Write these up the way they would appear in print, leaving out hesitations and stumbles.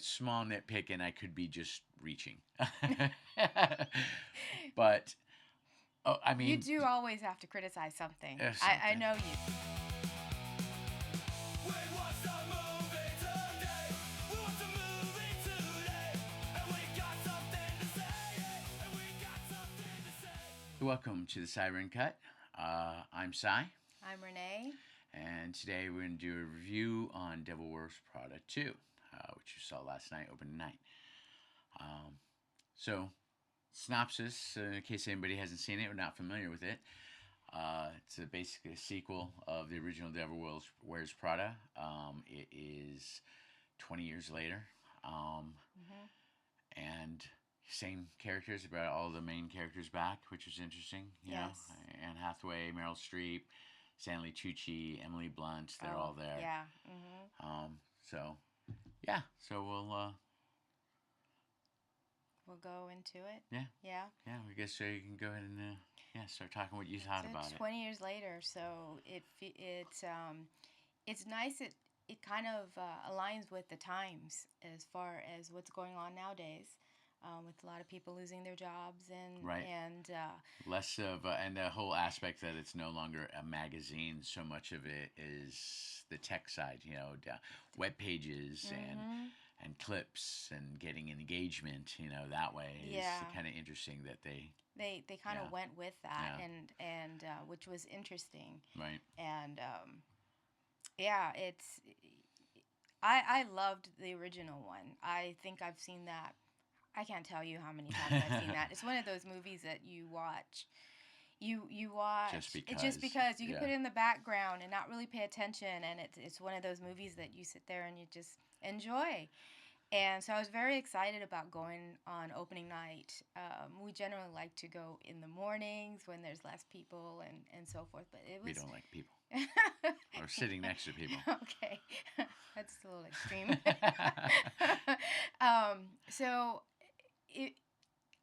Small nitpick, and I could be just reaching. But I You mean, do always have to criticize something. I something. know you. Welcome to the Siren Cut. I'm Cy, I'm Renee. and today we're going to do a review on Devil Wears Prada 2, which you saw last night, open night. So, synopsis, in case anybody hasn't seen it or not familiar with it, it's basically a sequel of the original Devil Wears Prada. It is 20 years later, and same characters, about all the main characters back, which was interesting. You know, Yes. Anne Hathaway, Meryl Streep, Stanley Tucci, Emily Blunt, they're all there. Yeah. So, yeah, so We'll go into it. yeah, Yeah. I guess so you can go ahead and start talking what you thought So about it. 20 years later, so it's nice. It kind of aligns with the times as far as what's going on nowadays, with a lot of people losing their jobs Right. and Less of and the whole aspect that it's no longer a magazine. So much of it is the tech side. You know, web pages and clips and getting engagement. You know, that way is Yeah. kind of interesting that they they kind of Yeah. went with that Yeah. and which was interesting. right. And yeah, I loved the original one. I think I've seen that. I can't tell you how many times I've seen that. It's one of those movies that you watch. You watch just because you can yeah. put it in the background and not really pay attention, and it's one of those movies that you sit there and you just enjoy. And so I was very excited about going on opening night. We generally like to go in the mornings when there's less people and so forth. But it was. We don't like people or sitting next to people. Okay, that's a little extreme. So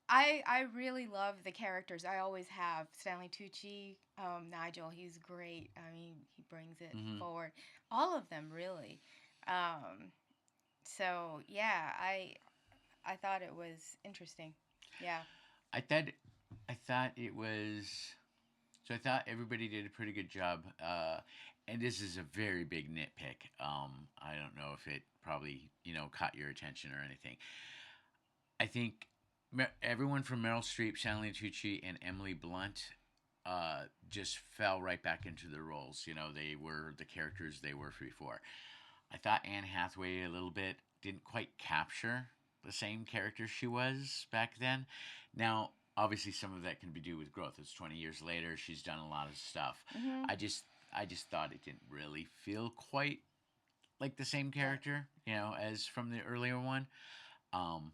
I really love the characters. I always have. Stanley Tucci, Nigel, he's great. I mean, he brings it forward. All of them, really. So yeah, I thought it was interesting. Yeah. I thought it was. So I thought everybody did a pretty good job. And this is a very big nitpick. I don't know if it probably caught your attention or anything. I think everyone from Meryl Streep, Stanley Tucci, and Emily Blunt just fell right back into their roles. You know, they were the characters they were before. I thought Anne Hathaway a little bit didn't quite capture the same character she was back then. Now, obviously, some of that can be due with growth. It's 20 years later. She's done a lot of stuff. I just thought it didn't really feel quite like the same character, as from the earlier one. Um,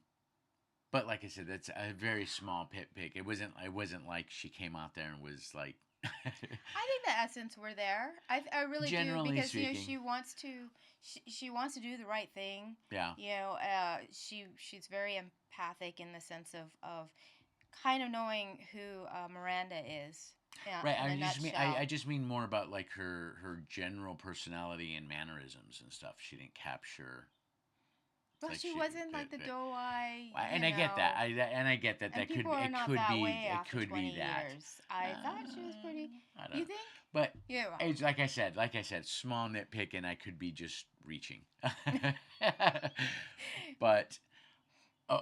but like I said, that's a very small pick. It wasn't like she came out there and was like. I think the essence were there. I really Generally do because speaking. she wants to do the right thing. Yeah. She's very empathic in the sense of kind of knowing who Miranda is. Yeah, Right. I in a just mean more about like her general personality and mannerisms and stuff. She didn't capture. Well, Like she wasn't like the doe eye. And I get that. I get that. And That could people are it not could that be way it after could 20 be that. years. I thought she was pretty. I don't You know. think? But Yeah. it's like I said, small nitpick, and I could be just reaching. But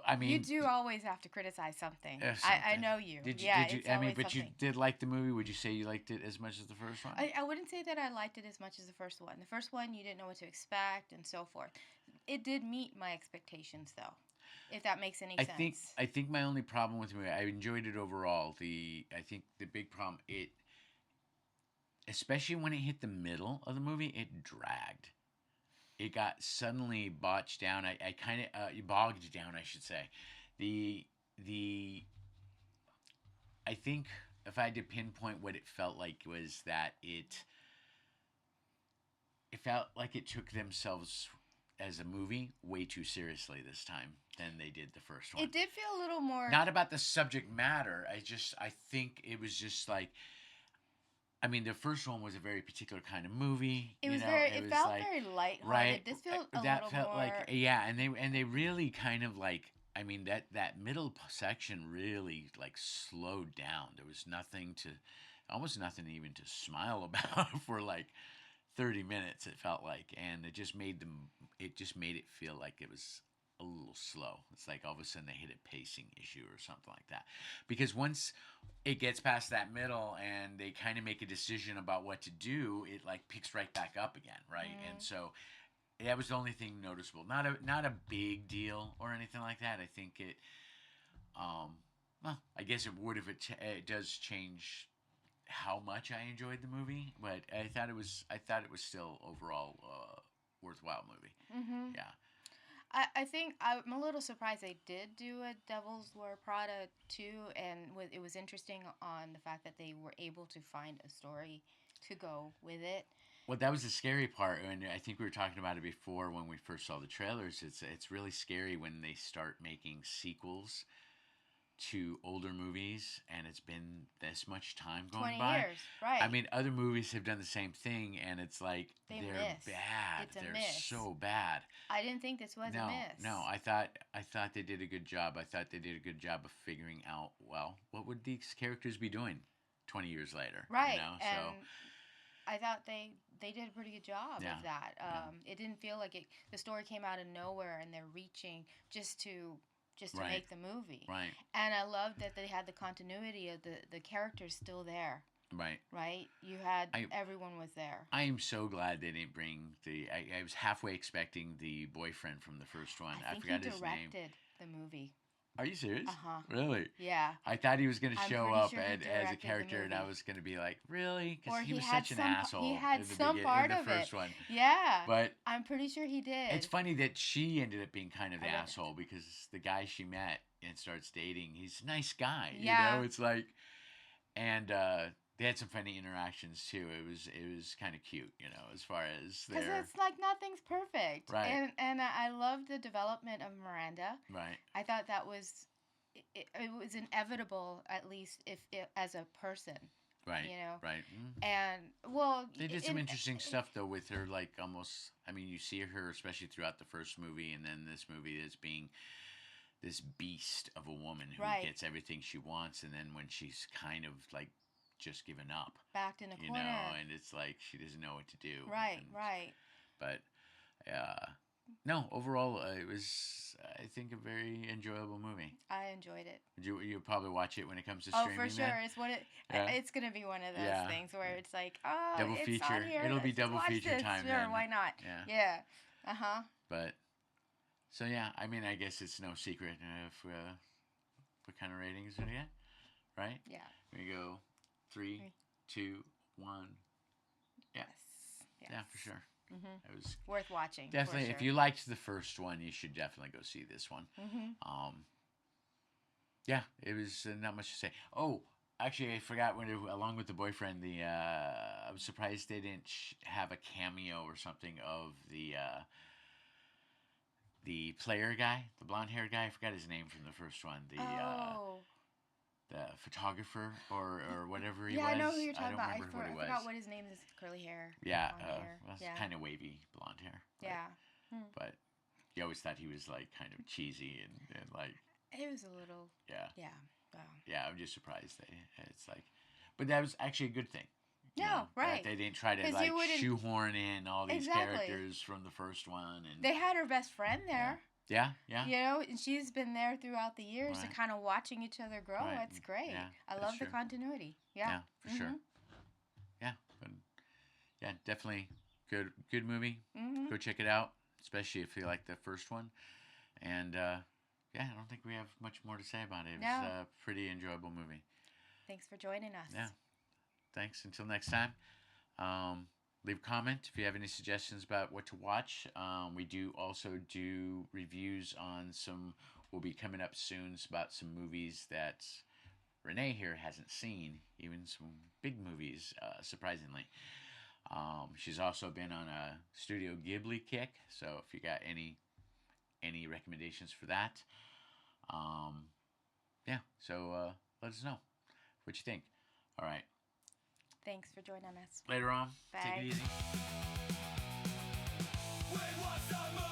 I mean, You do always have to criticize something. I something. know you. Did you? Yeah, Did you? it's I mean, always but you something. did like the movie. Would you say you liked it as much as the first one? I wouldn't say that I liked it as much as the first one. The first one, you didn't know what to expect and so forth. It did meet my expectations, though, if that makes any sense. I think my only problem with the movie, I enjoyed it overall. I think the big problem, especially when it hit the middle of the movie, it dragged. It got suddenly botched down. I kind of bogged down, I should say. The I think if I had to pinpoint what it felt like was that it felt like it took themselves as a movie way too seriously this time than they did the first one. It did feel a little more. Not about the subject matter. I think it was just like I mean, the first one was a very particular kind of movie. It was It it was felt like very right lighthearted. This feels a that little felt like more. yeah, and they really kind of like I mean that middle section really like slowed down. There was nothing to almost nothing even to smile about for like 30 minutes it felt like, and it just made it feel like it was a little slow. It's like all of a sudden they hit a pacing issue or something like that, because once it gets past that middle and they kind of make a decision about what to do, it like picks right back up again, right? And Mm, so that was the only thing noticeable, not a big deal or anything like that. I think it um well, I guess it would if it does change how much I enjoyed the movie, but I thought it was still overall worthwhile movie. mhm. Yeah. I think I'm a little surprised they did do a Devil's Wear Prada too, and it was interesting on the fact that they were able to find a story to go with it. Well, that was the scary part, and I think we were talking about it before when we first saw the trailers. It's really scary when they start making sequels to older movies, and it's been this much time going 20 by. years, I right? mean, other movies have done the same thing, and it's like They they're miss. bad. It's a They're miss. so bad. I didn't think this was a No, no. miss. I thought they did a good job. I thought they did a good job of figuring out, well, what would these characters be doing 20 years later, you Right, know? So, and I thought they did a pretty good job yeah. of that. Yeah. It didn't feel like the story came out of nowhere and they're reaching just to Right. make the movie. Right. And I love that they had the continuity of the characters still there. Right. Right, you had I everyone was there. I am so glad they didn't bring I was halfway expecting the boyfriend from the first one. I I think he forgot his name. directed the movie. Are you serious? Uh huh. Really? Yeah, I thought he was going to I'm show pretty up sure he as a directed the character, and I movie. was going to be like, really? Or Because he was such an he asshole had in the some in part the of it. first one. Yeah, But I'm pretty sure he it's did. funny that she ended up being kind of the I read asshole because the guy she met and starts dating, he's a nice guy, you know? Yeah, It's like, and they had some funny interactions too. It was kind of cute, you know, as far as because their it's like nothing's perfect, right, and I love the development of Miranda. right, I thought that was it was inevitable, at least if as a person, right, you know. right. Mm. And well, They did some interesting stuff though with her, like almost. I mean, you see her especially throughout the first movie, and then this movie as being this beast of a woman who right, gets everything she wants, and then when she's kind of like just given up, backed in a you corner. know, and it's like she doesn't know what to do. Right, And, right. but no, overall, it was I think a very enjoyable movie. I enjoyed it. You probably watch it when it comes to Oh, streaming? for sure. Then? Yeah, It's gonna be one of those yeah. things where it's like, oh, Double it's on feature. here. It'll be Let's just double watch feature this. time Sure, then. why not? Yeah. Yeah. Uh huh. But so yeah, I mean, I guess it's no secret if what kind of ratings do we get, right? Yeah. We go 3, Three. 2, 1. Yeah, Yes. yeah, for sure. Mhm. It was Worth watching. definitely. For If sure. you liked the first one, you should definitely go see this one. Mhm. Yeah, it was not much to say. Oh, actually, I forgot when along with the boyfriend, I was surprised they didn't have a cameo or something of the player guy, the blonde haired guy. I forgot his name from the first one. Oh. The photographer or whatever he Yeah, was. I know who you're I talking don't about. remember what I he was. forgot what his name is. Curly hair. Yeah, Blonde hair. well, Yeah. kind of wavy blonde hair. Yeah. But you always thought he was like kind of cheesy and like It was a little. yeah. Yeah. Wow. Yeah, I'm just surprised that it's like, but that was actually a good thing. You No, know, right. That they didn't try to 'Cause like you wouldn't- shoehorn in all these Exactly. characters from the first one, and They had her best friend there. yeah, yeah, You know, and she's been there throughout the years, Right. and kind of watching each other grow. Right. That's great. Yeah, I that's love the true. continuity. Yeah. for sure. Yeah, but yeah, definitely good movie. Mhm. Go check it out, especially if you like the first one. And yeah, I don't think we have much more to say about it. It was No. a pretty enjoyable movie. Thanks for joining us. Yeah. Thanks. Until next time. Leave a comment if you have any suggestions about what to watch. We do also do reviews on some. Will be coming up soon about some movies that Renee here hasn't seen. Even some big movies, surprisingly. She's also been on a Studio Ghibli kick. So if you got any recommendations for that, yeah. So let us know what you think. All right. Thanks for joining us. Later on. Take it Bye. easy. We want some